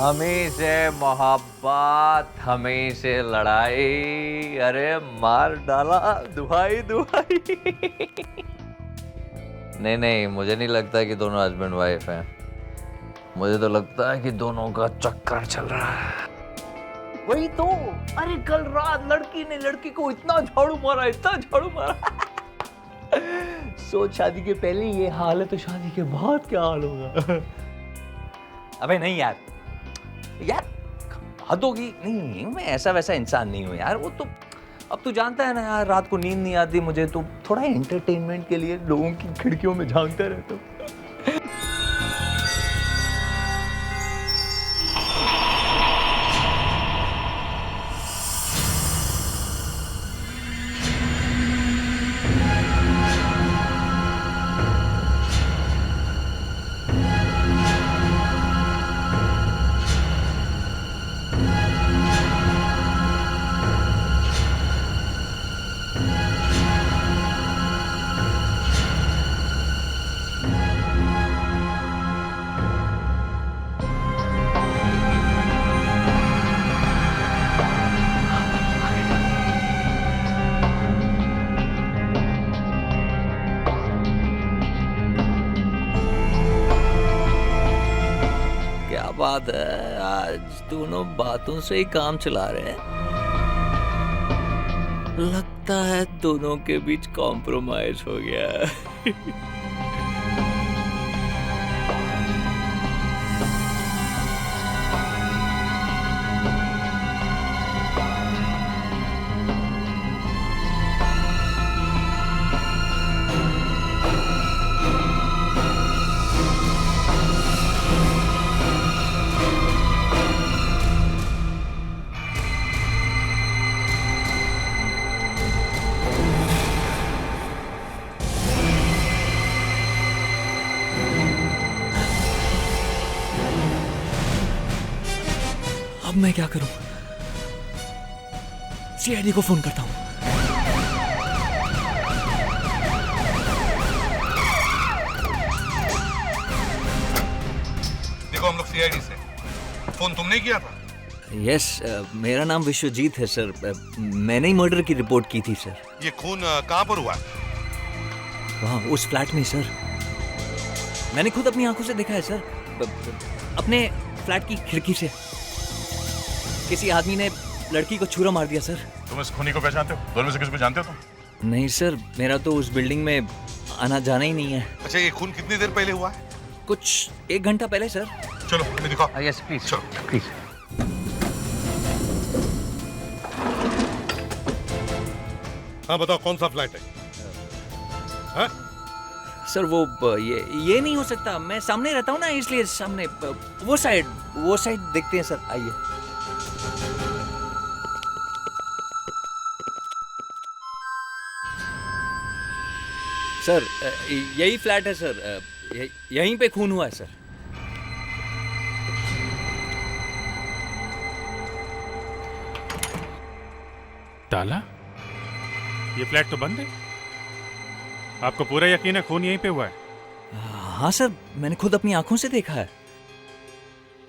हमें से मोहब्बत, हमें से लड़ाई, अरे मार डाला दुहाई दुहाई। नहीं नहीं, मुझे नहीं लगता कि दोनों हस्बैंड वाइफ हैं। मुझे तो लगता है कि दोनों का चक्कर चल रहा है। वही तो, अरे कल रात लड़की ने लड़की को इतना झाड़ू मारा, इतना झाड़ू मारा। सोच, शादी के पहले ये हाल है तो शादी के बाद क्या हाल होगा। अबे नहीं यार, यार हद होगी। नहीं, मैं ऐसा वैसा इंसान नहीं हूँ यार। वो तो अब तू जानता है ना यार, रात को नींद नहीं आती मुझे, तो थोड़ा एंटरटेनमेंट के लिए लोगों की खिड़कियों में झांकता रहता हूँ। क्या बात है, आज दोनों बातों से ही काम चला रहे हैं। लगता है दोनों के बीच कॉम्प्रोमाइज हो गया है। अब मैं क्या करूं? सीआईडी को फोन करता हूं। देखो, हम लोग सीआईडी से। फोन तुमने किया था? यस, मेरा नाम विश्वजीत है सर। मैंने ही मर्डर की रिपोर्ट की थी सर। ये खून कहाँ पर हुआ? वहाँ उस फ्लैट में सर। मैंने खुद अपनी आंखों से देखा है सर। अपने फ्लैट की खिड़की से किसी आदमी ने लड़की को छुरा मार दिया सर। तुम इस खूनी को पहचानते हो? दोनों में से किसी को जानते हो तुम? नहीं सर, मेरा तो उस बिल्डिंग में आना जाना ही नहीं है। अच्छा, ये खून कितनी देर पहले हुआ है? कुछ 1 घंटा पहले सर। चलो हमें दिखाओ। यस प्लीज, चलो प्लीज। हाँ बताओ, कौन सा फ्लैट है? हाँ? सर वो ये नहीं हो सकता। मैं सामने रहता हूँ ना, इसलिए सामने वो साइड देखते हैं सर। आइए। सर यही फ्लैट है सर। यहीं पे खून हुआ है सर। ताला? ये फ्लैट तो बंद है। आपको पूरा यकीन है खून यहीं पे हुआ है? हाँ सर, मैंने खुद अपनी आंखों से देखा है।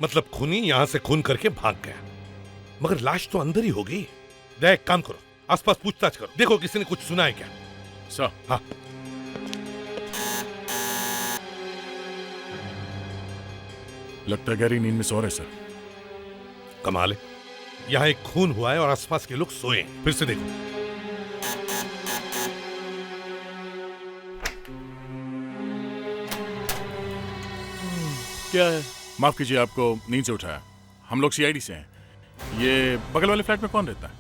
मतलब खूनी यहाँ से खून करके भाग गया, मगर लाश तो अंदर ही होगी। देख, काम करो, आसपास पूछताछ करो, देखो किसी ने कुछ सुना है क्या। सर। हाँ। लगता है गहरी नींद में सो रहे सर। कमाल है, यहाँ एक खून हुआ है और आसपास के लोग सोए हैं। फिर से देखो। क्या है? माफ कीजिए, आपको नींद से उठाया। हम लोग सीआईडी से हैं। ये बगल वाले फ्लैट में कौन रहता है?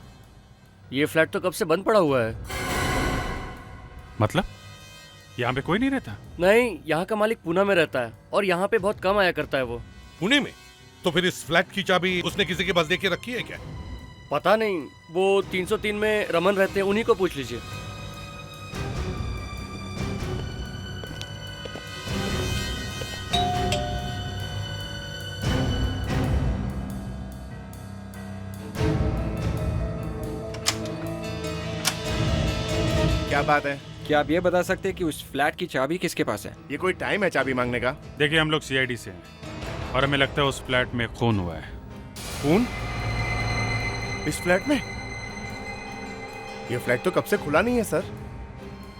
ये फ्लैट तो कब से बंद पड़ा हुआ है। मतलब यहाँ पे कोई नहीं रहता? नहीं, यहाँ का मालिक पूना में रहता है और यहाँ पे बहुत कम आया करता है वो। पुणे में? तो फिर इस फ्लैट की चाबी उसने किसी के पास दे के रखी है क्या? पता नहीं, वो 303 में रमन रहते हैं, उन्हीं को पूछ लीजिए। क्या बात है? क्या आप ये बता सकते हैं कि उस फ्लैट की चाबी किसके पास है? ये कोई टाइम है चाबी मांगने का? देखिए, हम लोग सीआईडी से हैं। और हमें लगता है उस फ्लैट में खून हुआ है। खून? इस फ्लैट में? ये फ्लैट तो कब से खुला नहीं है सर।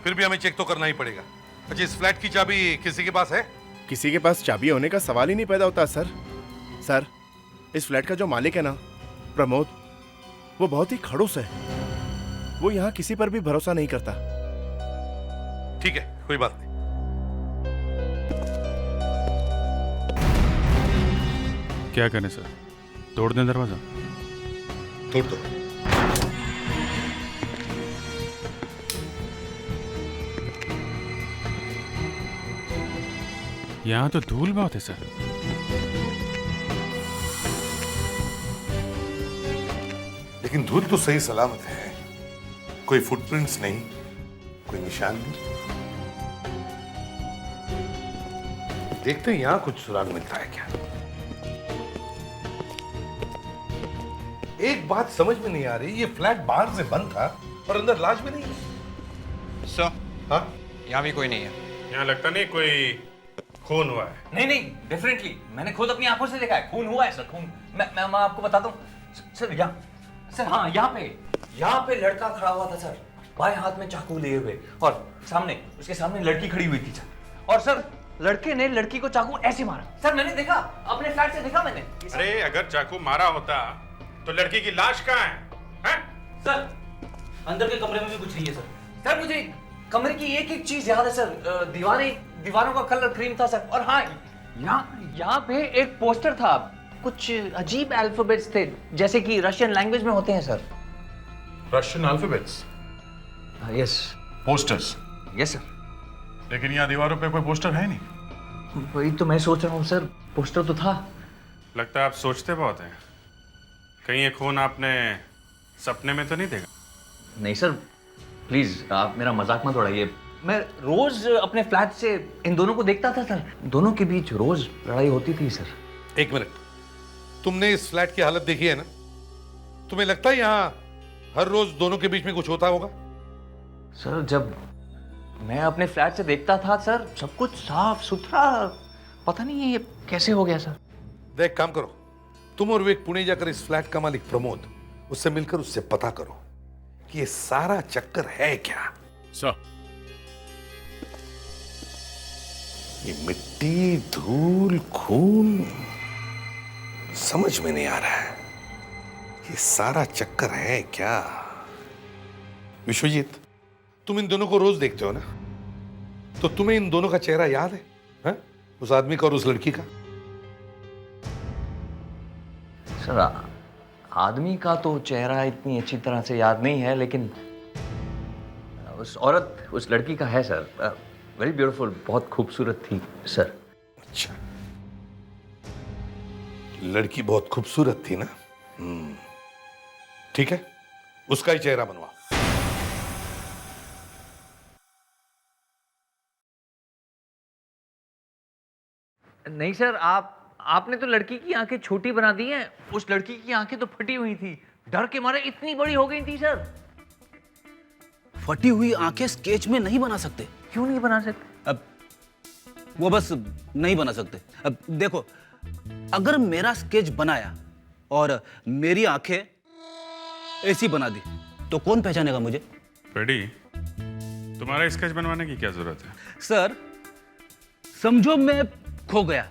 फिर भी हमें चेक तो करना ही पड़ेगा। अच्छा, इस फ्लैट की चाबी किसी के पास है? किसी के पास चाबी होने का सवाल ही नहीं पैदा होता सर। सर, इस फ्लैट का जो मालिक है ना, प्रमोद, वो बहुत ही खड़ूस है। वो यहाँ किसी पर भी भरोसा नहीं करता। ठीक है, कोई बात नहीं। क्या करें सर, तोड़ दें दरवाजा? तोड़ दो। यहाँ तो धूल बहुत है सर। लेकिन धूल तो सही सलामत है, कोई फुटप्रिंट्स नहीं, कोई निशान नहीं। देखते हैं यहां कुछ सुराग मिलता है क्या। एक बात समझ में नहीं आ रही, ये फ्लैट बाहर से बंद था और अंदर लाश भी नहीं है। सर, हाँ, यहाँ भी कोई नहीं है। यहाँ लगता नहीं कोई खून हुआ है। नहीं नहीं, डेफिनेटली मैंने खुद अपनी आंखों से देखा है, खून हुआ है सर, खून। मैं आपको बताता हूँ सर। यहाँ सर, हाँ, यहाँ पे लड़का खड़ा हुआ था सर, बाएं हाथ में चाकू लिए हुए, और सामने, उसके सामने लड़की खड़ी हुई थी सर। और सर, लड़के ने लड़की को चाकू ऐसे मारा सर। मैंने देखा, अपने फ्लैट से देखा मैंने। अरे अगर चाकू मारा होता तो लड़की की लाश कहाँ है? सर, अंदर के कमरे में भी कुछ नहीं है सर। सर, मुझे कमरे की एक एक चीज याद है सर। दीवारों का कलर क्रीम था सर। और हाँ, यहाँ पे एक पोस्टर था, कुछ अजीब अल्फाबेट्स थे, जैसे कि रशियन लैंग्वेज में होते हैं sir. Russian alphabets? Yes. Posters? Yes sir. लेकिन यहाँ दीवारों पे कोई पोस्टर है नहीं। वही तो मैं सोच रहा हूँ सर, पोस्टर तो था। लगता है आप सोचते बहुत हैं। कहीं ये खून आपने सपने में तो नहीं देखा? नहीं सर, प्लीज आप मेरा मजाक मत उड़ाइए। मैं रोज अपने फ्लैट से इन दोनों को देखता था सर। दोनों के बीच रोज लड़ाई होती थी सर। एक मिनट, तुमने इस फ्लैट की हालत देखी है ना? तुम्हें लगता है यहां हर रोज दोनों के बीच में कुछ होता होगा? सर, जब मैं अपने फ्लैट से देखता था सर, सब कुछ साफ सुथरा, पता नहीं ये कैसे हो गया सर। देख, काम करो, तुम और विवेक पुणे जाकर इस फ्लैट का मालिक प्रमोद, उससे मिलकर उससे पता करो कि ये सारा चक्कर है क्या। सर, ये मिट्टी, धूल, खून, समझ में नहीं आ रहा है ये सारा चक्कर है क्या। विश्वजीत, तुम इन दोनों को रोज देखते हो ना, तो तुम्हें इन दोनों का चेहरा याद है? हा? उस आदमी का और उस लड़की का? सर, आदमी का तो चेहरा इतनी अच्छी तरह से याद नहीं है, लेकिन उस औरत, उस लड़की का है सर। वेरी ब्यूटीफुल, बहुत खूबसूरत थी सर। अच्छा, लड़की बहुत खूबसूरत थी ना? ठीक है, उसका ही चेहरा बनवा। नहीं सर, आपने तो लड़की की आंखें छोटी बना दी हैं। उस लड़की की आंखें तो फटी हुई थी, डर के मारे इतनी बड़ी हो गई थी सर। फटी हुई आंखें स्केच में नहीं बना सकते। क्यों नहीं बना सकते? अब वो बस नहीं बना सकते। अब देखो, अगर मेरा स्केच बनाया और मेरी आंखें ऐसी बना दी तो कौन पहचानेगा मुझे? फ्रेडी, तुम्हारा स्केच बनवाने की क्या जरूरत है? सर, समझो मैं खो गया,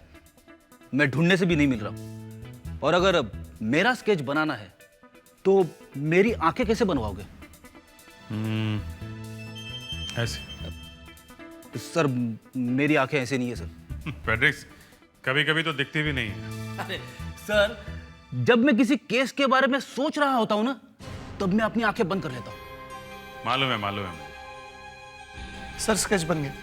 मैं ढूंढने से भी नहीं मिल रहा हूं, और अगर मेरा स्केच बनाना है तो मेरी आंखें कैसे बनवाओगे? ऐसे? सर, मेरी आंखें ऐसे नहीं है सर। फ्रेडरिक्स, कभी कभी तो दिखती भी नहीं है। अरे सर, जब मैं किसी केस के बारे में सोच रहा होता हूं ना, तब मैं अपनी आंखें बंद कर लेता हूं। मालूम है मुझे। सर, स्केच बन गया।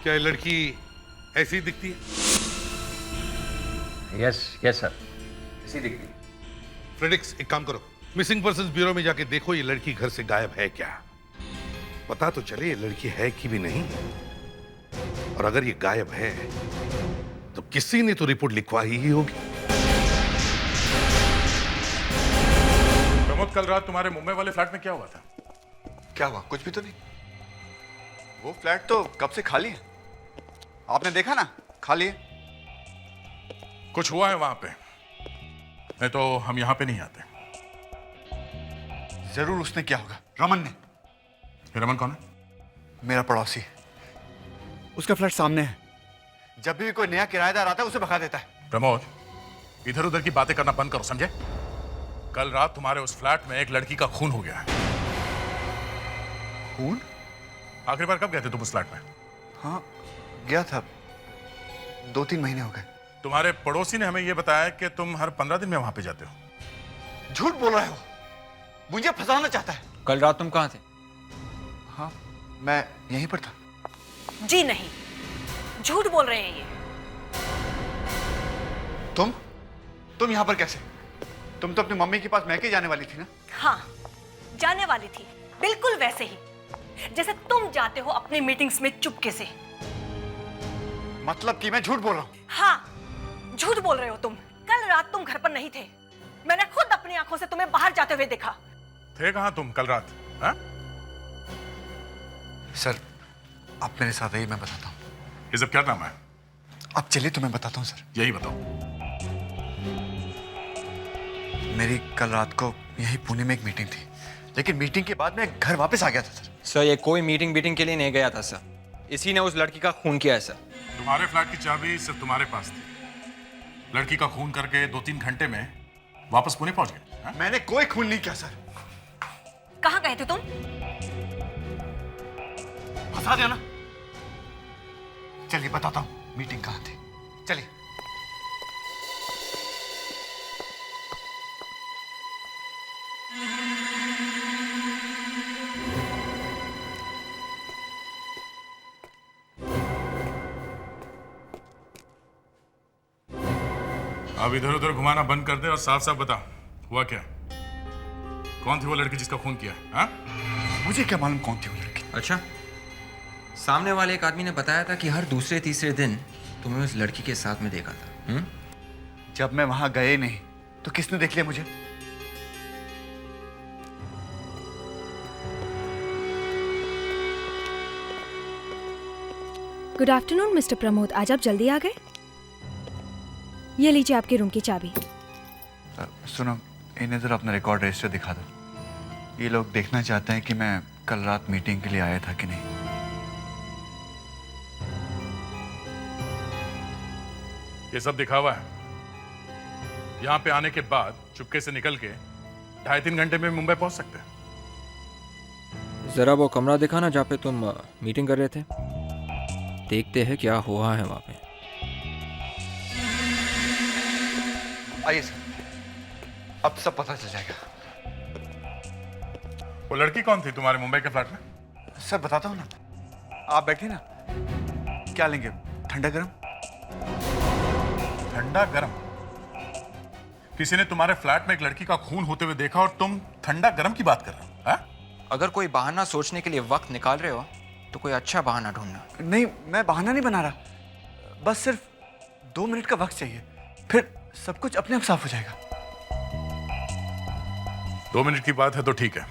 क्या ये लड़की ऐसी दिखती है? यस सर, ऐसी दिखती। फ्रेडिक्स, एक काम करो, मिसिंग पर्सन्स ब्यूरो में जाके देखो ये लड़की घर से गायब है क्या। पता तो चले ये लड़की है कि भी नहीं, और अगर ये गायब है तो किसी ने तो रिपोर्ट लिखवा ही होगी। प्रमोद, कल रात तुम्हारे मुंबई वाले फ्लैट में क्या हुआ था? क्या हुआ? कुछ भी तो नहीं। वो फ्लैट तो कब से खाली है, आपने देखा ना, खाली है। कुछ हुआ है वहां पे, नहीं तो हम यहां पे नहीं आते। जरूर उसने किया होगा, रमन ने। ये रमन कौन है? मेरा पड़ोसी, उसका फ्लैट सामने है। जब भी कोई नया किराएदार आता है उसे भगा देता है। प्रमोद, इधर उधर की बातें करना बंद करो, समझे? कल रात तुम्हारे उस फ्लैट में एक लड़की का खून हो गया है। खून? आखिरी बार कब गए थे तुम उस फ्लैट में? हाँ, गया था, 2-3 महीने हो गए। तुम्हारे पड़ोसी ने हमें यह बताया कि तुम हर 15 दिन में वहां पे जाते हो। झूठ बोल रहे हो, मुझे फंसाना चाहता है। कल रात तुम कहाँ थे? हाँ, मैं यहीं पर था। जी नहीं, झूठ बोल रहे हैं ये। तुम यहां पर कैसे? तुम तो अपनी मम्मी के पास मैके जाने वाली थी ना? हाँ, जाने वाली थी, बिल्कुल वैसे ही जैसे तुम जाते हो अपनी मीटिंग्स में चुपके से। मतलब कि मैं झूठ बोल रहा हूं? हाँ, झूठ बोल रहे हो तुम। कल रात तुम घर पर नहीं थे, मैंने खुद अपनी आंखों से तुम्हें बाहर जाते हुए देखा। थे कहां तुम कल रात? हाँ? सर, आप मेरे साथ आइए, मैं बताता हूँ। ये सब क्या नाम है? आप चलिए तो मैं बताता हूँ सर। यही बताओ। मेरी कल रात को यही पुणे में एक मीटिंग थी, लेकिन मीटिंग के बाद मैं घर वापस आ गया था सर। सर ये कोई मीटिंग के लिए नहीं गया था सर, इसी ने उस लड़की का खून किया है सर। तुम्हारे फ्लैट की चाबी सिर्फ तुम्हारे पास थी, लड़की का खून करके 2-3 घंटे में वापस पुणे पहुंच गए। हाँ? मैंने कोई खून नहीं किया सर। कहाँ गए थे तुम? फंसा दिया ना। चलिए बताता हूँ मीटिंग कहाँ थी, चलिए। अब इधर उधर घुमाना बंद कर दे और साफ साफ बता, हुआ क्या? कौन थी वो लड़की जिसका खून किया? हाँ? मुझे क्या मालूम कौन थी वो लड़की? अच्छा, सामने वाले एक आदमी ने बताया था कि हर दूसरे तीसरे दिन तुम्हें उस लड़की के साथ में देखा था। जब मैं वहां गए नहीं तो किसने देख लिया मुझे? गुड आफ्टरनून मिस्टर प्रमोद, आज आप जल्दी आ गए। ये लीजिए आपके रूम की चाबी। सुनो, इन्हें जरा अपना रिकॉर्ड रजिस्टर दिखा दो। ये लोग देखना चाहते हैं कि मैं कल रात मीटिंग के लिए आया था कि नहीं। ये सब दिखावा है। यहाँ पे आने के बाद चुपके से निकल के 2.5-3 घंटे में मुंबई पहुंच सकते हैं। जरा वो कमरा दिखाना जहाँ पे तुम मीटिंग कर रहे थे, देखते हैं क्या हुआ है वहाँ पे। आइए सर, अब सब पता चल जाएगा। वो लड़की कौन थी तुम्हारे मुंबई के फ्लैट में? सर बताता हूँ ना, आप बैठिए ना। क्या लेंगे, ठंडा गरम? ठंडा गरम? किसी ने तुम्हारे फ्लैट में एक लड़की का खून होते हुए देखा और तुम ठंडा गरम की बात कर रहे हो? हाँ? अगर कोई बहाना सोचने के लिए वक्त निकाल रहे हो तो कोई अच्छा बहाना ढूंढना। नहीं, मैं बहाना नहीं बना रहा, बस सिर्फ 2 मिनट का वक्त चाहिए, फिर सब कुछ अपने आप साफ हो जाएगा। 2 मिनट की बात है तो ठीक है,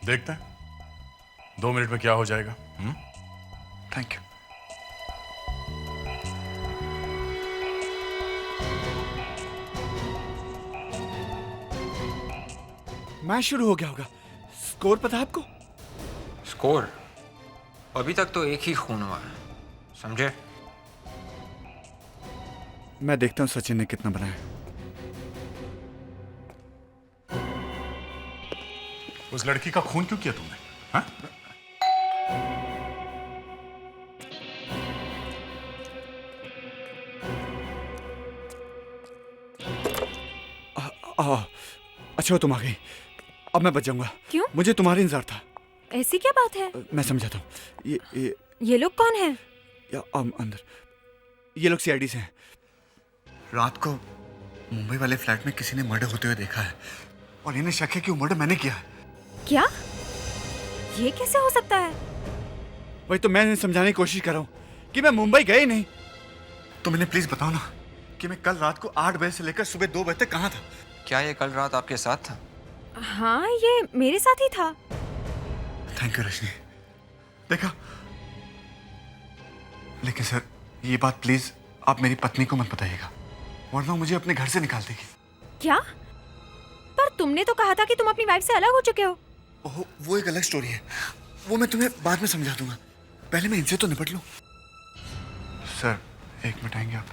देखते हैं 2 मिनट में क्या हो जाएगा। Thank you. मैच शुरू हो गया होगा। स्कोर पता है आपको? स्कोर? अभी तक तो एक ही खून हुआ है, समझे? मैं देखता हूँ सचिन ने कितना बनाया। उस लड़की का खून क्यों किया तुमने? हाँ? अच्छा तुम आ गई, अब मैं बच जाऊंगा। क्यों? मुझे तुम्हारा इंतजार था। ऐसी क्या बात है? मैं समझाता हूँ। ये लोग कौन हैं? अंदर ये लोग सीआईडी से हैं। रात को मुंबई वाले फ्लैट में किसी ने मर्डर होते हुए देखा है और इन्हें शक है कि वो मर्डर मैंने किया है। क्या? ये कैसे हो सकता है? वही तो मैं इन्हें समझाने की कोशिश कर रहा हूँ कि मैं मुंबई गए नहीं। तुम इन्हें प्लीज बताओ ना कि मैं कल रात को 8 बजे से लेकर सुबह 2 बजे तक कहाँ था। क्या ये कल रात आपके साथ था? हाँ, ये मेरे साथ ही था। Thank you Rajni. देखा, लेकिन सर ये बात प्लीज आप मेरी पत्नी को मत बताइएगा, वरना मुझे अपने घर से निकाल देगी। क्या? पर तुमने तो कहा था कि तुम अपनी वाइफ से अलग हो चुके हो। ओह, वो एक अलग स्टोरी है, वो मैं तुम्हें बाद में समझा दूंगा। पहले मैं इनसे तो निपट लूं। सर 1 मिनट आएंगे आप?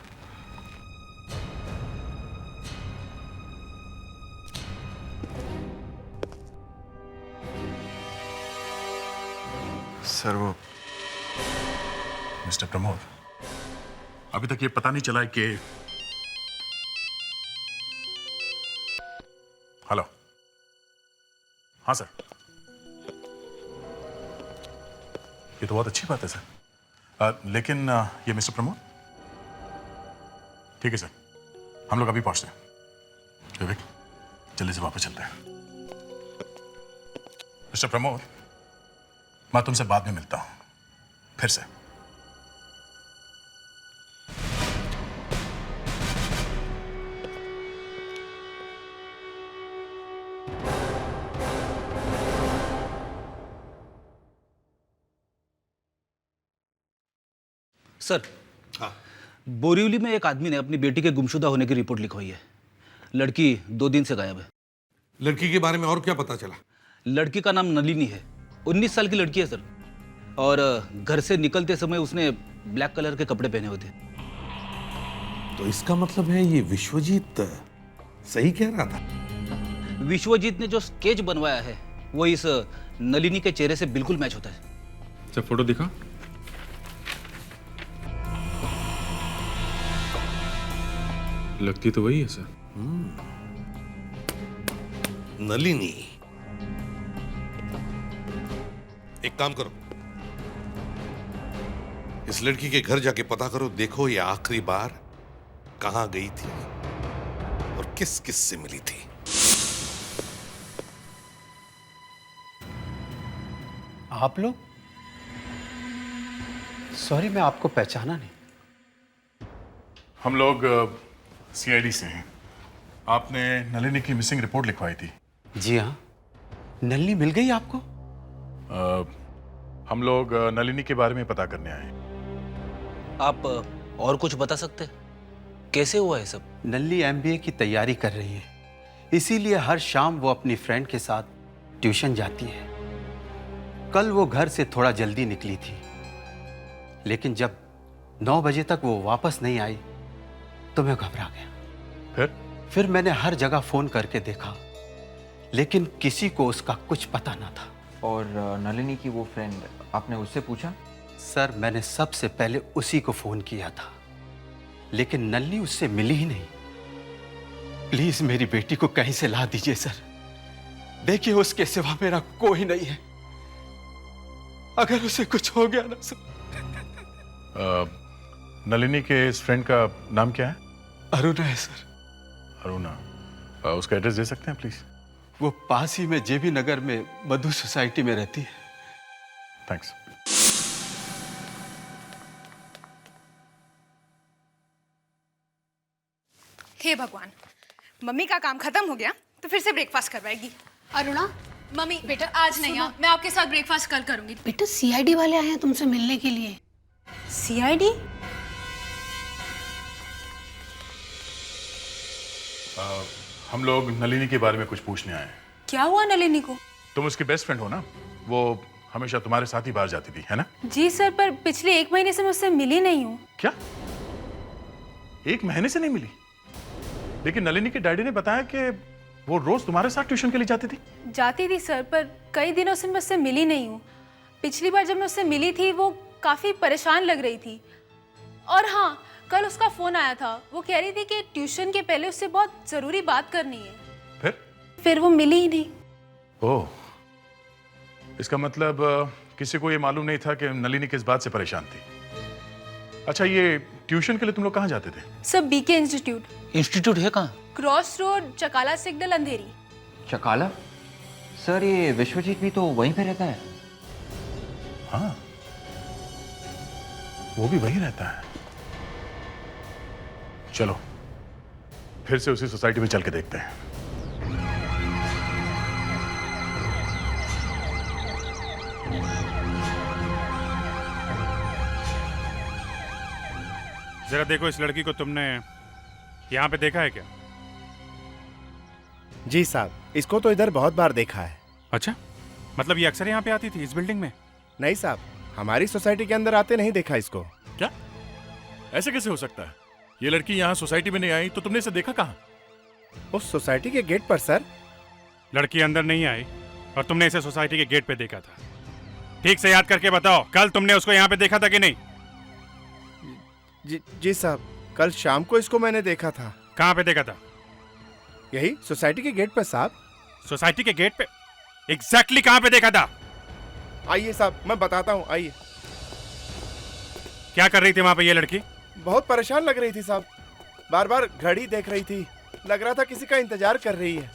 सर वो मिस्टर प्रमोद, अभी तक ये पता नहीं चला है कि हेलो। हाँ सर, ये तो बहुत अच्छी बात है सर। लेकिन ये मिस्टर प्रमोद, ठीक है सर, हम लोग अभी पहुंचते हैं। विवेक, जल्दी से वापस चलते हैं। मिस्टर प्रमोद, मैं तुमसे बाद में मिलता हूं फिर से। सर, बोरीवली में एक आदमी ने अपनी बेटी के गुमशुदा होने की रिपोर्ट लिखवाई है। लड़की 2 दिन से गायब है। लड़की के बारे में और क्या पता चला? लड़की का नाम नलिनी है, 19 साल की लड़की है सर, और घर से निकलते समय उसने ब्लैक कलर के कपड़े पहने हुए थे। तो इसका मतलब है ये विश्वजीत सही कह रहा था। विश्वजीत ने जो स्केच बनवाया है वो इस नलिनी के चेहरे से बिल्कुल मैच होता है। सर फोटो दिखा। लगती तो वही है सर। नलिनी, एक काम करो, इस लड़की के घर जाके पता करो, देखो ये आखिरी बार कहां गई थी और किस किस से मिली थी। आप लोग? सॉरी, मैं आपको पहचाना नहीं। हम लोग सीआईडी से हैं। आपने नलिनी की मिसिंग रिपोर्ट लिखवाई थी। जी हाँ, नलिनी मिल गई आपको? हम लोग नलिनी के बारे में पता करने आए। आप और कुछ बता सकते हैं? कैसे हुआ है सब? नलिनी एमबीए की तैयारी कर रही है, इसीलिए हर शाम वो अपनी फ्रेंड के साथ ट्यूशन जाती है। कल वो घर से थोड़ा जल्दी निकली थी, लेकिन जब 9 बजे तक वो वापस नहीं आई तो मैं घबरा गया। फिर मैंने हर जगह फोन करके देखा, लेकिन किसी को उसका कुछ पता ना था। और नलिनी की वो फ्रेंड, आपने उससे पूछा? सर, मैंने सबसे पहले उसी को फोन किया था, लेकिन नलिनी उससे मिली ही नहीं। प्लीज मेरी बेटी को कहीं से ला दीजिए सर। देखिए, उसके सिवा मेरा कोई नहीं है। अगर उसे कुछ हो गया ना सर। नलिनी के इस फ्रेंड का नाम क्या है? अरुणा है सर। अरुणा, उसका एड्रेस दे सकते हैं प्लीज? वो पास ही में जेबी नगर में मधु सोसाइटी में रहती है। थैंक्स। हे भगवान, मम्मी का काम खत्म हो गया तो फिर से ब्रेकफास्ट करवाएगी। अरुणा, मम्मी बेटा आज नहीं आओ, मैं आपके साथ ब्रेकफास्ट कल करूंगी। बेटा सीआईडी वाले आए हैं तुमसे मिलने के लिए। सीआईडी? हम लोग नलिनी के बारे में कुछ पूछने आए हैं। क्या हुआ नलिनी को? तुम उसकी बेस्ट फ्रेंड हो ना? वो हमेशा तुम्हारे साथ ही बाहर जाती थी, है ना? जी सर, पर पिछले 1 महीने से मैं उससे मिली नहीं हूँ। क्या 1 महीने से नहीं मिली? लेकिन नलिनी के डैडी ने बताया कि वो रोज तुम्हारे साथ ट्यूशन के लिए जाती थी। जाती थी सर, पर कई दिनों से मैं उससे मिली नहीं हूँ। पिछली बार जब मैं उससे मिली थी वो काफी परेशान लग रही थी। और हाँ, कल उसका फोन आया था, वो कह रही थी कि ट्यूशन के पहले उससे बहुत जरूरी बात करनी है। फिर वो मिली ही नहीं। ओह, इसका मतलब किसी को ये मालूम नहीं था कि नलिनी किस बात से परेशान थी। अच्छा, ये ट्यूशन के लिए तुम लोग कहाँ जाते थे? Sir BK institute. इंस्टीट्यूट है कहाँ? क्रॉस रोड, चकाला सिग्नल, अंधेरी। चकाला? सर ये विश्वजीत भी तो वहीं पे रहता है। हाँ, वो भी वहीं रहता है। चलो फिर से उसी सोसाइटी में चल के देखते हैं। जरा देखो, इस लड़की को तुमने यहाँ पे देखा है क्या? जी साहब, इसको तो इधर बहुत बार देखा है। अच्छा, मतलब ये अक्सर यहाँ पे आती थी इस बिल्डिंग में? नहीं साहब, हमारी सोसाइटी के अंदर आते नहीं देखा इसको। क्या? ऐसे कैसे हो सकता है? ये लड़की यहाँ सोसाइटी में नहीं आई तो तुमने इसे देखा कहाँ? उस सोसाइटी के गेट पर सर। लड़की अंदर नहीं आई और तुमने इसे सोसाइटी के गेट पे देखा था। ठीक से याद करके बताओ, कल तुमने उसको यहाँ पे देखा था कि नहीं? जी साहब, कल शाम को इसको मैंने देखा था। कहाँ पे देखा था? यही सोसाइटी के गेट पर साहब। सोसाइटी के गेट पे? एग्जैक्टली कहाँ पे देखा था? आइए साहब, मैं बताता हूँ, आइए। क्या कर रही थी वहां पे ये लड़की? बहुत परेशान लग रही थी साहब, बार बार घड़ी देख रही थी, लग रहा था किसी का इंतजार कर रही है।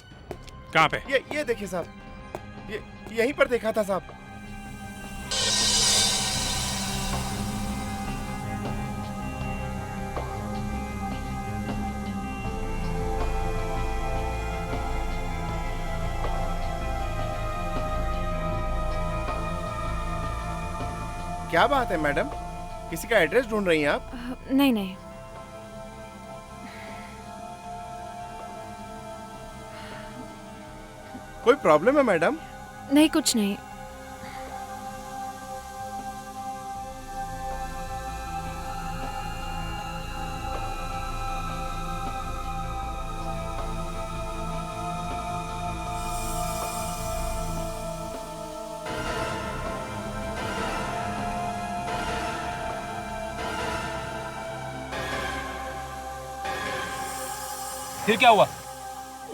कहाँ पे? ये देखिए साहब, यहीं पर देखा था साहब। क्या बात है मैडम, किसी का एड्रेस ढूंढ रही हैं आप? नहीं नहीं, कोई प्रॉब्लम है मैडम? नहीं कुछ नहीं। फिर क्या हुआ?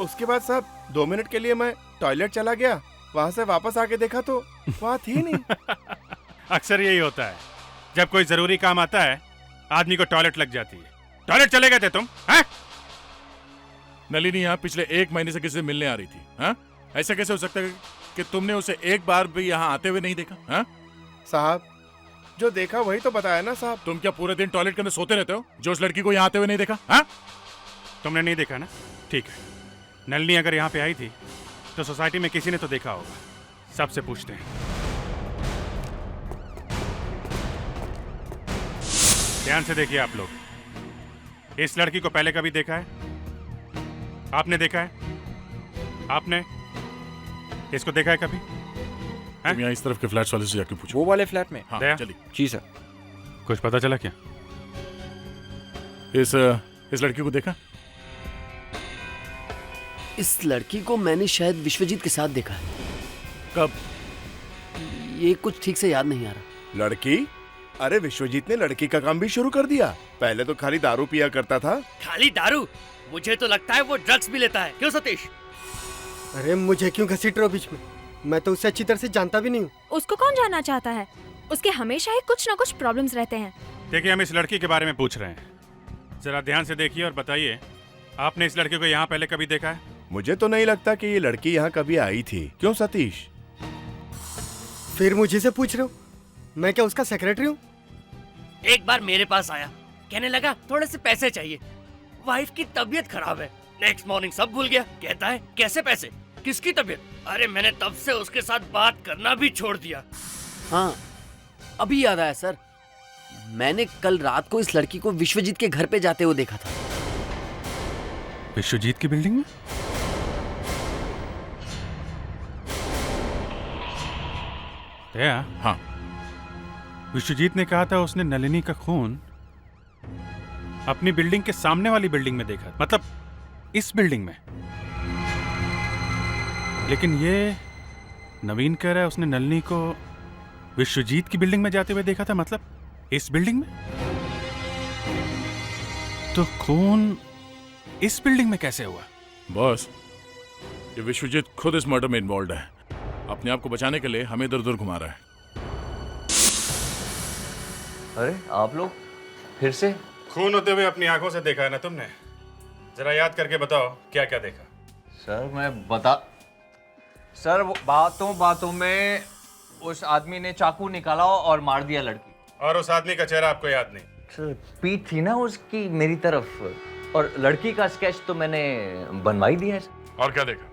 उसके बाद साहब 2 मिनट के लिए मैं टॉयलेट चला गया, वहां से वापस आके देखा तो वहां थी नहीं। अक्सर यही होता है, जब कोई जरूरी काम आता है आदमी को टॉयलेट लग जाती है। टॉयलेट चले गए थे तुम? हैं? नलिनी यहाँ पिछले 1 महीने से किसी से मिलने आ रही थी। हाँ? ऐसा कैसे हो सकता है कि तुमने उसे एक बार भी यहाँ आते हुए नहीं देखा? हाँ? साहब, जो देखा वही तो बताया ना साहब। तुम क्या पूरे दिन टॉयलेट के अंदर सोते रहते हो जो उस लड़की को यहाँ आते हुए नहीं देखा? हाँ? तुमने नहीं देखा ना? ठीक है, नलिनी अगर यहाँ पे आई थी तो सोसाइटी में किसी ने तो देखा होगा। सबसे पूछते हैं। ध्यान से देखिए आप लोग, इस लड़की को पहले कभी देखा है? आपने देखा है? आपने इसको देखा है कभी? तुम यहाँ इस तरफ के फ्लैट्स वाले से जाके पूछो। वो वाले फ्लैट में? हाँ, चलिए। जी सर। कुछ पता चला क्या? इस लड़की को देखा? इस लड़की को मैंने शायद विश्वजीत के साथ देखा है। कब? ये कुछ ठीक से याद नहीं आ रहा। लड़की? अरे विश्वजीत ने लड़की का काम भी शुरू कर दिया। पहले तो खाली दारू पिया करता था। खाली दारू? मुझे तो लगता है वो ड्रग्स भी लेता है। क्यों सतीश? अरे मुझे क्यों घसीट रहे हो बीच में? मैं तो उसे अच्छी तरह से जानता भी नहीं हूँ। उसको कौन जानना चाहता है? उसके हमेशा ही कुछ न कुछ प्रॉब्लम्स रहते हैं। देखिए, हम इस लड़की के बारे में पूछ रहे हैं, जरा ध्यान से देखिए और बताइए, आपने इस लड़के को यहाँ पहले कभी देखा है? मुझे तो नहीं लगता कि ये लड़की यहाँ कभी आई थी। क्यों सतीश? फिर मुझे से पूछ रहे हो? मैं क्या उसका सेक्रेटरी हूँ? एक बार मेरे पास आया, कहने लगा थोड़े से पैसे चाहिए, वाइफ की तबीयत खराब है। नेक्स्ट मॉर्निंग सब भूल गया। कहता है कैसे पैसे, किसकी तबीयत? अरे मैंने तब से उसके साथ बात करना भी छोड़ दिया। हाँ, अभी याद आया सर, मैंने कल रात को इस लड़की को विश्वजीत के घर पे जाते हुए देखा था। विश्वजीत की बिल्डिंग में? दया? हाँ। विश्वजीत ने कहा था उसने नलिनी का खून अपनी बिल्डिंग के सामने वाली बिल्डिंग में देखा, मतलब इस बिल्डिंग में। लेकिन ये नवीन कह रहा है उसने नलिनी को विश्वजीत की बिल्डिंग में जाते हुए देखा था, मतलब इस बिल्डिंग में। तो खून इस बिल्डिंग में कैसे हुआ? बॉस, ये विश्वजीत खुद इस मर्डर में इन्वॉल्व है। अपने आप को बचाने के लिए हमें इधर उधर घुमा रहा है। अरे आप लोग फिर से? खून होते हुए अपनी आंखों से देखा है ना तुमने? जरा याद करके बताओ क्या क्या देखा। सर मैं बता, सर वो बातों में उस आदमी ने चाकू निकाला और मार दिया लड़की। और उस आदमी का चेहरा आपको याद नहीं? सर पीठ थी ना उसकी मेरी तरफ, और लड़की का स्केच तो मैंने बनवा ही दिया है। और क्या देखा?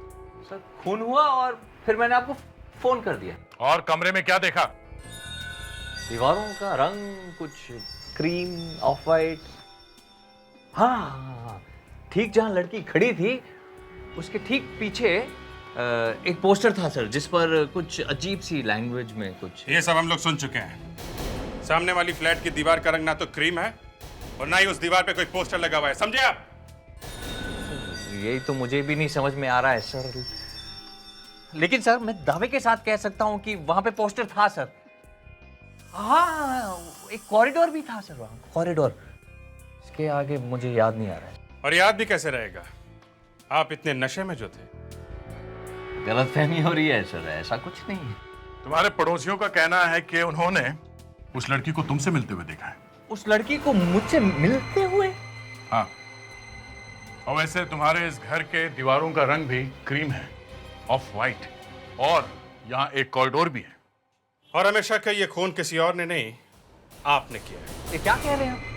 सर खून हुआ और फिर मैंने आपको फोन कर दिया। और कमरे में क्या देखा? दीवारों का रंग कुछ क्रीम ऑफ वाइट, हाँ, ठीक जहाँ लड़की खड़ी थी उसके ठीक पीछे एक पोस्टर था सर, जिस पर कुछ अजीब सी लैंग्वेज में कुछ। ये सब हम लोग सुन चुके हैं। सामने वाली फ्लैट की दीवार का रंग ना तो क्रीम है और ना ही उस दीवार पे कोई पोस्टर लगा हुआ है, समझे आप? यही तो मुझे भी नहीं समझ में आ रहा है सर। लेकिन सर मैं दावे के साथ कह सकता हूँ कि वहां पे पोस्टर था सर। हाँ, एक कॉरिडोर भी था सर वहां, कॉरिडोर। इसके आगे मुझे याद नहीं आ रहा है। और याद भी कैसे रहेगा, आप इतने नशे में जो थे। गलतफहमी हो रही है सर, ऐसा कुछ नहीं है। तुम्हारे पड़ोसियों का कहना है कि उन्होंने उस लड़की को तुमसे मिलते हुए देखा है। उस लड़की को मुझसे मिलते हुए? हाँ, और वैसे तुम्हारे इस घर के दीवारों का रंग भी क्रीम है, ऑफ वाइट, और यहाँ एक कॉरिडोर भी है। और हमें शक है ये खून किसी और ने नहीं, आपने किया है। ये क्या कह रहे हैं?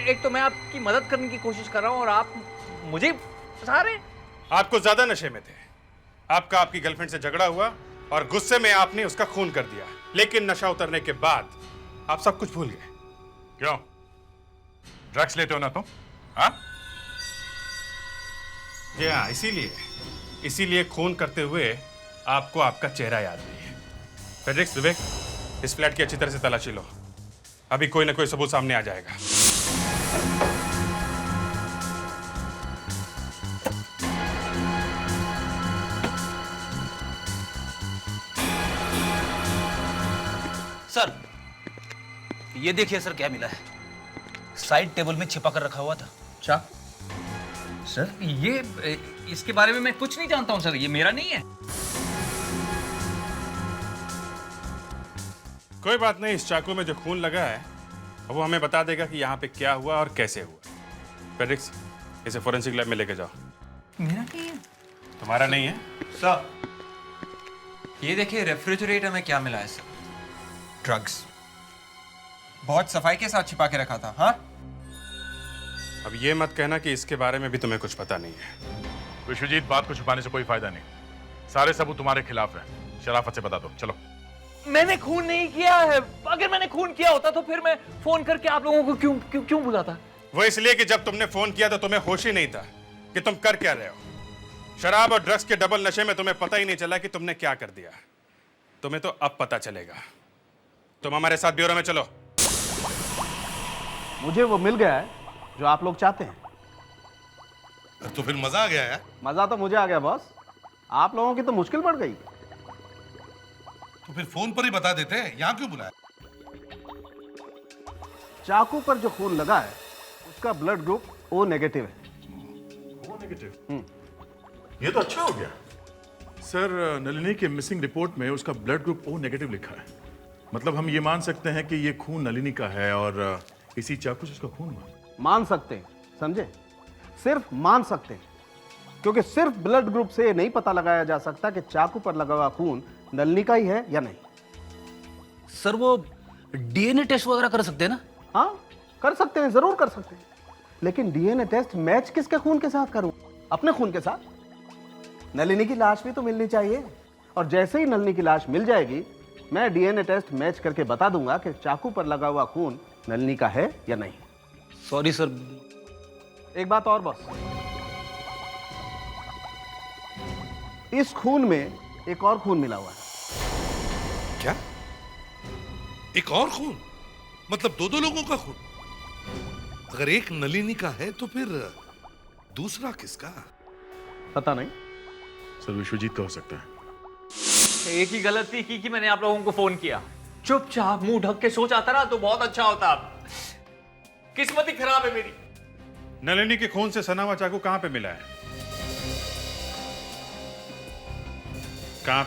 एक तो मैं आपकी मदद करने की कोशिश कर रहा हूँ और आप मुझे फंसा रहे हैं। आप कुछ ज्यादा नशे में थे। आपका आपकी गर्लफ्रेंड से झगड़ा हुआ और गुस्से में आपने उसका खून कर दिया, लेकिन नशा उतरने के बाद आप सब कुछ भूल गए। क्यों? ड्रग्स लेते हो ना तुम? हाँ? हाँ, इसीलिए खून करते हुए आपको आपका चेहरा याद नहीं है। फ्रेडरिक्स, विवेक, इस फ्लैट की अच्छी तरह से तलाशी लो। अभी कोई ना कोई सबूत सामने आ जाएगा। सर, ये देखिए सर क्या मिला है। साइड टेबल में छिपा कर रखा हुआ था। चाकू? सर ये इसके बारे में मैं कुछ नहीं जानता हूं सर, ये मेरा नहीं है। कोई बात नहीं, इस चाकू में जो खून लगा है वो हमें बता देगा कि यहाँ पे क्या हुआ और कैसे हुआ। फ्रेडरिक्स, इसे फोरेंसिक लैब में लेके जाओ। मेरा नहीं है। तुम्हारा नहीं है? सर, ये देखिए रेफ्रिजरेटर में क्या मिला है सर। ड्रग्स। बहुत सफाई के साथ छिपा के रखा था। हाँ, अब ये मत कहना कि इसके बारे में भी तुम्हें कुछ पता नहीं है। विश्वजीत, बात को छुपाने से कोई फायदा नहीं। सारे सबूत तुम्हारे खिलाफ है। शराफत से बता दो। चलो। मैंने खून नहीं किया है। अगर मैंने खून किया होता तो फिर मैं फोन करके आप लोगों को क्यों बुलाता? वो इसलिए कि जब तुमने फोन किया तो तुम्हें होश ही नहीं था कि तुम कर क्या रहे हो। शराब और ड्रग्स के डबल नशे में तुम्हें पता ही नहीं चला कि तुमने क्या कर दिया। तुम्हें तो अब पता चलेगा। तुम हमारे साथ ब्यूरो में चलो। मुझे वो मिल गया है जो आप लोग चाहते हैं। तो फिर मजा आ गया यार। मजा तो मुझे आ गया बॉस, आप लोगों की तो मुश्किल बढ़ गई। तो फिर फोन पर ही बता देते हैं, यहाँ क्यों बुलाया? चाकू पर जो खून लगा है उसका ब्लड ग्रुप O नेगेटिव है। O negative? ये तो अच्छा हो गया। सर, नलिनी के मिसिंग रिपोर्ट में उसका ब्लड ग्रुप O नेगेटिव लिखा है। मतलब हम ये मान सकते हैं कि ये खून नलिनी का है और इसी चाकू से उसका खून हुआ। मान सकते हैं, समझे? सिर्फ मान सकते हैं, क्योंकि सिर्फ ब्लड ग्रुप से नहीं पता लगाया जा सकता कि चाकू पर लगा हुआ खून नलिनी का ही है या नहीं। सर, वो डीएनए टेस्ट वगैरह कर सकते हैं ना? हाँ, कर सकते हैं, जरूर कर सकते हैं। लेकिन डीएनए टेस्ट मैच किसके खून के साथ करूं? अपने खून के साथ। नलिनी की लाश भी तो मिलनी चाहिए, और जैसे ही नलिनी की लाश मिल जाएगी मैं डीएनए टेस्ट मैच करके बता दूंगा कि चाकू पर लगा हुआ खून नलिनी का है या नहीं। Sorry sir. एक बात और बॉस, इस खून में एक और खून मिला हुआ है। क्या? एक और खून? मतलब दो लोगों का खून? अगर एक नलिनी का है तो फिर दूसरा किसका? पता नहीं सर। विश्वजीत का हो सकता है। एक ही गलती की कि मैंने आप लोगों को फोन किया। चुपचाप मुंह ढक के सो जाता ना तो बहुत अच्छा होता। किस्मत ही खराब है मेरी। नलिनी के खून से सना हुआ चाकू कहां पे मिला है? कहां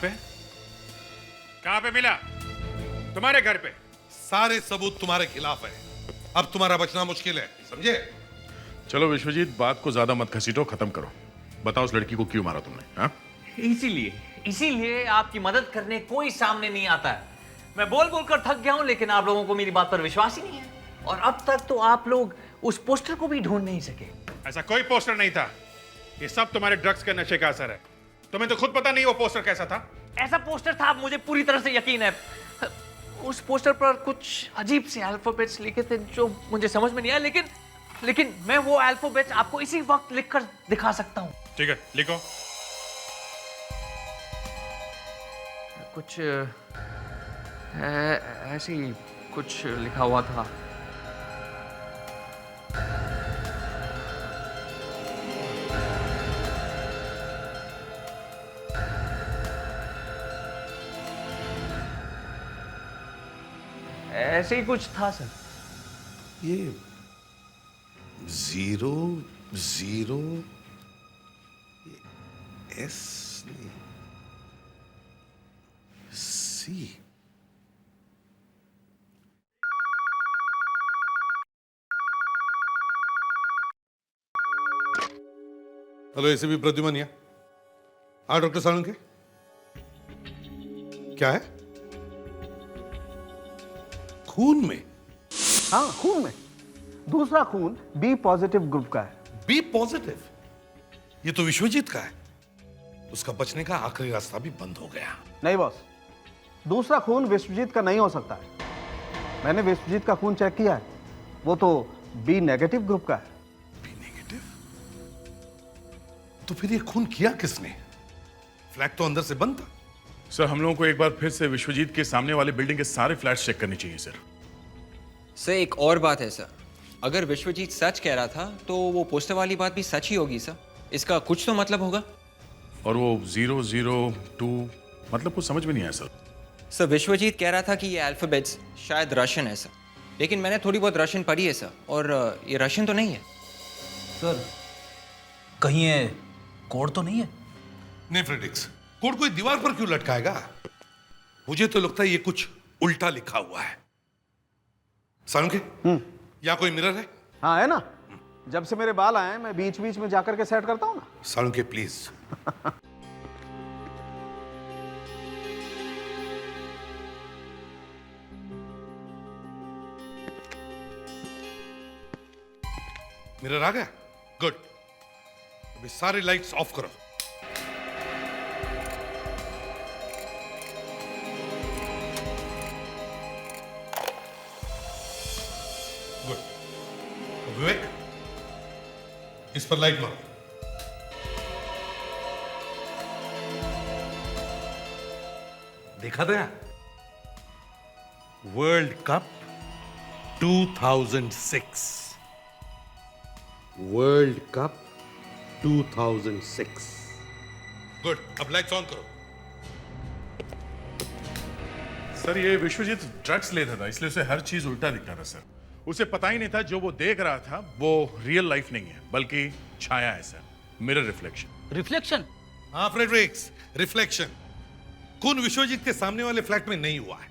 पे मिला? तुम्हारे घर पे। सारे सबूत तुम्हारे खिलाफ है। अब तुम्हारा बचना मुश्किल है, समझे? चलो विश्वजीत, बात को ज्यादा मत घसीटो, खत्म करो। बताओ उस लड़की को क्यों मारा तुमने? हाँ? इसीलिए आपकी मदद करने कोई सामने नहीं आता है। मैं बोल कर थक गया हूं, लेकिन आप लोगों को मेरी बात पर विश्वास ही नहीं है। और अब तक तो आप लोग उस पोस्टर को भी ढूंढ नहीं सके। ऐसा कोई पोस्टर नहीं था। ये सब तुम्हारे ड्रग्स के नशे का असर है। तुम्हें तो खुद पता नहीं वो पोस्टर कैसा था। ऐसा पोस्टर था, मुझे पूरी तरह से यकीन है। उस पोस्टर पर कुछ अजीब से अल्फाबेट्स लिखे थे जो मुझे समझ में नहीं आया, लेकिन लेकिन मैं वो अल्फाबेट्स आपको इसी वक्त लिखकर दिखा सकता हूँ। ठीक है, लिखो। कुछ ऐसे ही कुछ लिखा हुआ था। ऐसे ही कुछ था सर। ये 0 0 S C। हेलो, ऐसे भी प्रद्युमन या? हाँ डॉक्टर सालुंके, क्या है? खून में? हाँ, खून में। दूसरा खून बी पॉजिटिव ग्रुप का है। B positive? ये तो विश्वजीत का है। उसका बचने का आखिरी रास्ता भी बंद हो गया। नहीं बॉस, दूसरा खून विश्वजीत का नहीं हो सकता है। मैंने विश्वजीत का खून चेक किया है, वो तो बी नेगेटिव ग्रुप का है। B negative? तो फिर ये खून किया किसने? फ्लैट तो अंदर से बंद था। सर, हम लोगों को एक बार फिर से विश्वजीत के सामने वाले बिल्डिंग के सारे फ्लैट्स चेक करने चाहिए सर। सर एक और बात है सर, अगर विश्वजीत सच कह रहा था तो वो पोस्टर वाली बात भी सच ही होगी सर। इसका कुछ तो मतलब होगा। और वो 002 मतलब कुछ समझ में नहीं आया सर। सर विश्वजीत कह रहा था कि ये अल्फाबेट्स शायद रशियन है सर, लेकिन मैंने थोड़ी बहुत रशियन पढ़ी है सर, और ये रशियन तो नहीं है सर। कहीं ये कोड तो नहीं है? नहीं फ्रेडिक्स, कोड कोई दीवार पर क्यों लटकाएगा? मुझे तो लगता है ये कुछ उल्टा लिखा हुआ है। सालुंके, यहाँ कोई मिरर है? हाँ है ना, जब से मेरे बाल आए हैं मैं बीच बीच में जाकर के सेट करता हूँ ना। सालुंके प्लीज। मिरर आ गया? गुड। अभी सारी लाइट्स ऑफ करो। गुड। विवेक, इस पर लाइट मारो। देखा था? World cup 2006। World cup 2006। Good, अब लाइट्स ऑन करो। सर ये विश्वजीत ड्रग्स लेता था, इसलिए उसे हर चीज उल्टा दिखता था सर। उसे पता ही नहीं था जो वो देख रहा था वो रियल लाइफ नहीं है, बल्कि छाया है सर, मिरर रिफ्लेक्शन। रिफ्लेक्शन? हाँ फ्रेडरिक्स, रिफ्लेक्शन। खून विश्वजीत के सामने वाले फ्लैट में नहीं हुआ है।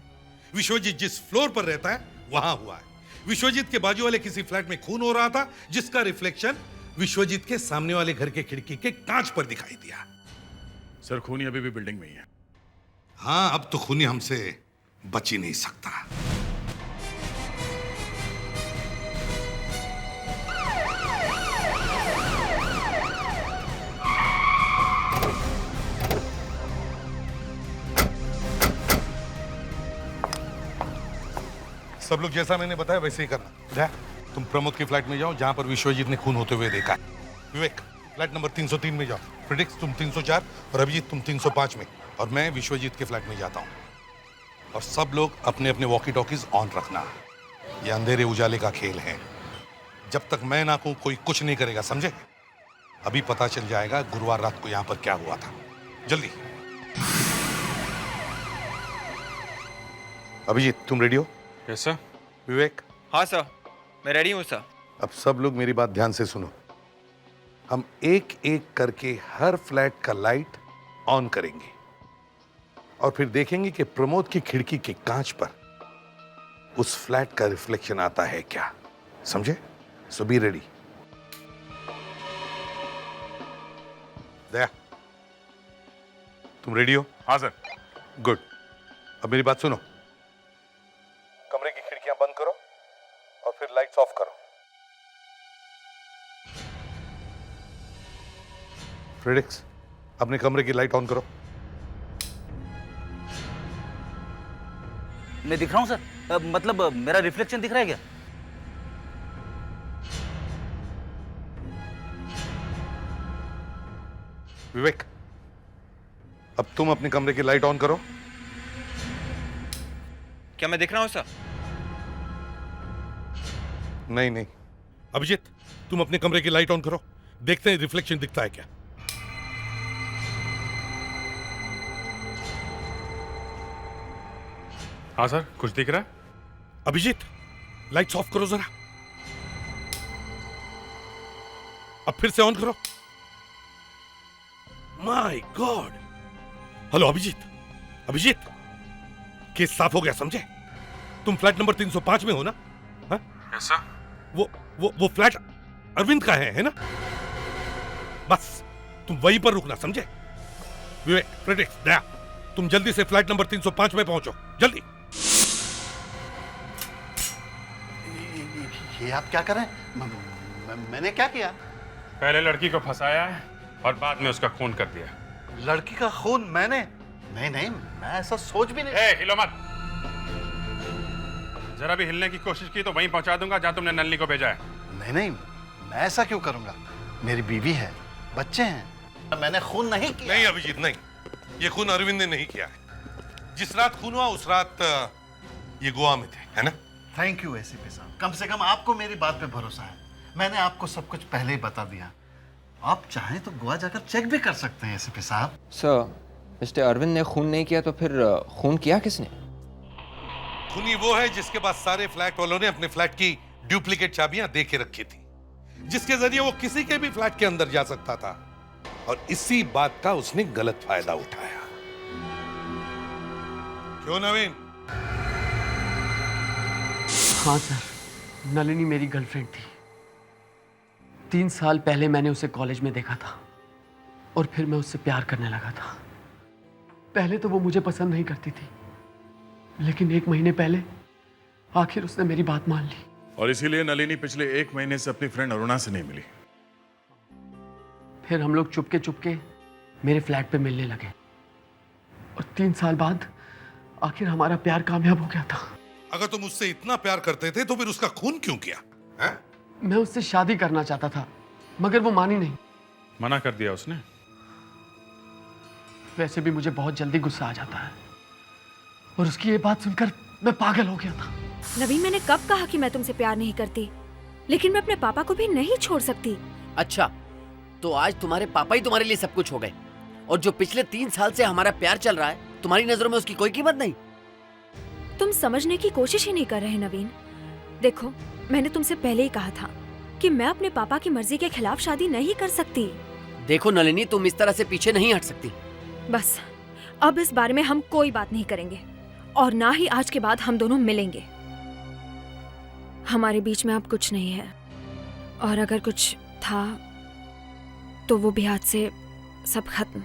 विश्वजीत जिस फ्लोर पर रहता है वहां हुआ है। विश्वजीत के बाजू वाले किसी फ्लैट में खून हो रहा था, जिसका रिफ्लेक्शन विश्वजीत के सामने वाले घर के खिड़की के कांच पर दिखाई दिया। सर खूनी अभी भी बिल्डिंग में ही है। हाँ, अब तो खूनी हमसे बच ही नहीं सकता। सब लोग जैसा मैंने बताया वैसे ही करना। जा, तुम प्रमोद के फ्लैट में जाओ जहां पर विश्वजीत ने खून होते हुए देखा है। विवेक, फ्लैट नंबर 303 में जाओ। प्रिडिक्स, तुम 304 और अभिजीत तुम 305 में, और मैं विश्वजीत के फ्लैट में जाता हूं। और सब लोग अपने अपने वॉकी टॉकीज ऑन रखना। ये अंधेरे उजाले का खेल है। जब तक मैं ना कहूं कोई कुछ नहीं करेगा, समझे? अभी पता चल जाएगा गुरुवार रात को यहां पर क्या हुआ था। जल्दी। अभिजीत, तुम रेडी हो? Yes sir. विवेक? हाँ सर, मैं रेडी हूँ सर। अब सब लोग मेरी बात ध्यान से सुनो। हम एक एक करके हर फ्लैट का लाइट ऑन करेंगे और फिर देखेंगे कि प्रमोद की खिड़की के कांच पर उस फ्लैट का रिफ्लेक्शन आता है क्या। समझे? सो बी रेडी। दया, तुम रेडी हो? हाँ सर। गुड। अब मेरी बात सुनो। कमरे की खिड़कियां बंद करो और फिर लाइट्स ऑफ करो। फ्रेडिक्स, अपने कमरे की लाइट ऑन करो। मैं दिख रहा हूं सर? मतलब मेरा रिफ्लेक्शन दिख रहा है क्या? विवेक, अब तुम अपने कमरे की लाइट ऑन करो। क्या मैं दिख रहा हूं सर? नहीं नहीं, अभिजीत तुम अपने कमरे की लाइट ऑन करो, देखते हैं रिफ्लेक्शन दिखता है क्या। हाँ सर, कुछ दिख रहा है? अभिजीत लाइट्स ऑफ करो जरा, अब फिर से ऑन करो। My god. Hello Abhijit, Abhijit case साफ हो गया समझे? तुम फ्लैट नंबर 305 में हो ना? हाँ? ऐसा? वो फ्लैट अरविंद का है ना? बस तुम वहीं पर रुकना समझे? विवेक, फ्रेडरिक्स, दया, तुम जल्दी से फ्लैट नंबर 305 में पहुंचो, जल्दी। ये आप क्या कर रहे हैं? मैंने क्या किया? पहले लड़की को फंसाया है और बाद में उसका खून कर दिया। लड़की का खून मैंने? नहीं नहीं, मैं ऐसा सोच भी नहीं। हिलो मत। जरा भी हिलने की कोशिश की तो वहीं पहुंचा दूंगा जहां तुमने नलिनी को भेजा है। नहीं नहीं, मैं ऐसा क्यों करूंगा? मेरी बीवी है, बच्चे हैं, मैंने खून नहीं किया। नहीं अभिजीत नहीं, ये खून अरविंद ने नहीं किया है। जिस रात खून हुआ उस रात ये गोवा में थे, है ना? थैंक यू एसीपी साहब, कम से कम आपको मेरी बात पे भरोसा है। मैंने आपको सब कुछ पहले ही बता दिया। आप चाहें तो गोवा जाकर चेक भी कर सकते हैं एसीपी साहब। सर, मिस्टर अरविंद ने खून नहीं किया तो फिर खून किया किसने? खूनी वो है जिसके पास सारे फ्लैट वालों ने अपने फ्लैट की डुप्लीकेट चाबियां दे के रखी थी, जिसके जरिए वो किसी के भी फ्लैट के अंदर जा सकता था, और इसी बात का उसने गलत फायदा उठाया। क्यों नवीन? हाँ सर, नलिनी मेरी गर्लफ्रेंड थी। 3 साल पहले मैंने उसे कॉलेज में देखा था और फिर मैं उससे प्यार करने लगा था। पहले तो वो मुझे पसंद नहीं करती थी, लेकिन 1 महीने पहले आखिर उसने मेरी बात मान ली। और इसीलिए नलिनी पिछले 1 महीने से अपनी फ्रेंड अरुणा से नहीं मिली। फिर हम लोग चुपके चुपके मेरे फ्लैट पे मिलने लगे और 3 साल बाद आखिर हमारा प्यार कामयाब हो गया था। अगर तुम उससे इतना प्यार करते थे तो फिर उसका खून क्यों किया? है? मैं उससे शादी करना चाहता था, मगर वो मानी नहीं। मना कर दिया उसने? वैसे भी मुझे बहुत जल्दी गुस्सा आ जाता है, और उसकी ये बात सुनकर मैं पागल हो गया था। नवीन, मैंने कब कहा कि मैं तुमसे प्यार नहीं करती, लेकिन मैं अपने पापा को भी नहीं छोड़ सकती। अच्छा, तो आज तुम्हारे पापा ही तुम्हारे लिए सब कुछ हो गए, और जो पिछले 3 साल से हमारा प्यार चल रहा है, तुम्हारी नजरों में उसकी कोई कीमत नहीं। तुम समझने की कोशिश ही नहीं कर रहे नवीन। देखो, मैंने तुमसे पहले ही कहा था कि मैं अपने पापा की मर्जी के खिलाफ शादी नहीं कर सकती। देखो नलिनी, तुम इस तरह से पीछे नहीं हट सकती। बस अब इस बारे में हम कोई बात नहीं करेंगे, और ना ही आज के बाद हम दोनों मिलेंगे। हमारे बीच में अब कुछ नहीं है, और अगर कुछ था तो वो भी आज से सब खत्म।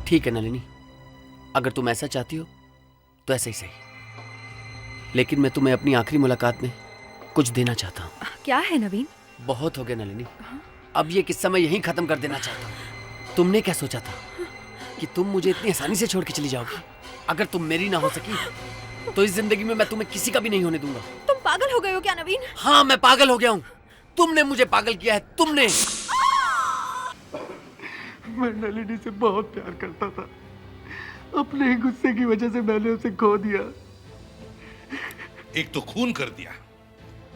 ठीक है नलिनी, अगर तुम ऐसा चाहती हो तो ऐसा ही सही, लेकिन मैं तुम्हें अपनी आखिरी मुलाकात में कुछ देना चाहता हूँ। क्या है नवीन? बहुत हो गया नलिनी, अब ये किस्सा मैं यहीं खत्म कर देना चाहता हूँ। तुमने क्या सोचा था कि तुम मुझे इतनी आसानी से छोड़ के चली जाओगी? अगर तुम मेरी ना हो सकी तो इस जिंदगी में मैं तुम्हें किसी का भी नहीं होने दूंगा। तुम पागल हो गए हो क्या नवीन? हाँ, मैं पागल हो गया हूँ। तुमने मुझे पागल किया है, तुमने। मैं नलिनी से बहुत प्यार करता था, अपने ही गुस्से की वजह से मैंने उसे खो दिया। एक तो खून कर दिया,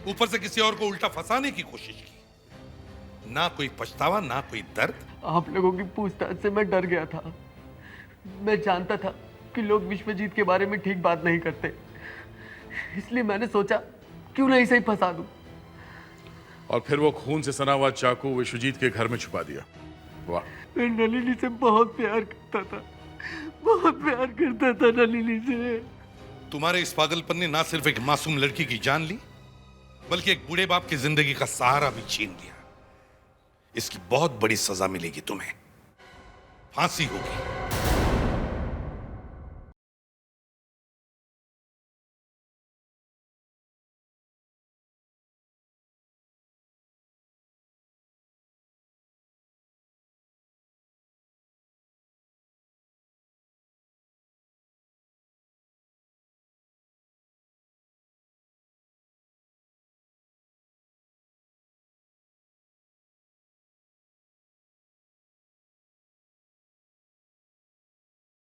ऊपर से किसी और को उल्टा फंसाने की कोशिश की। ना कोई पछतावा, ना कोई दर्द। आप लोगों की पूछताछ से मैं डर गया था। मैं जानता था कि लोग विश्वजीत के बारे में ठीक बात नहीं करते, इसलिए मैंने सोचा क्यों नहीं सही फंसा दूं। और फिर वो खून से सना हुआ चाकू विश्वजीत के घर में छुपा दिया। वाह। मैं नलिनी से बहुत प्यार करता था, बहुत प्यार करता था नलिनी से। तुम्हारे इस पागलपन ने ना सिर्फ एक मासूम लड़की की जान ली, बल्कि एक बूढ़े बाप की जिंदगी का सहारा भी छीन लिया। इसकी बहुत बड़ी सजा मिलेगी तुम्हें, फांसी होगी।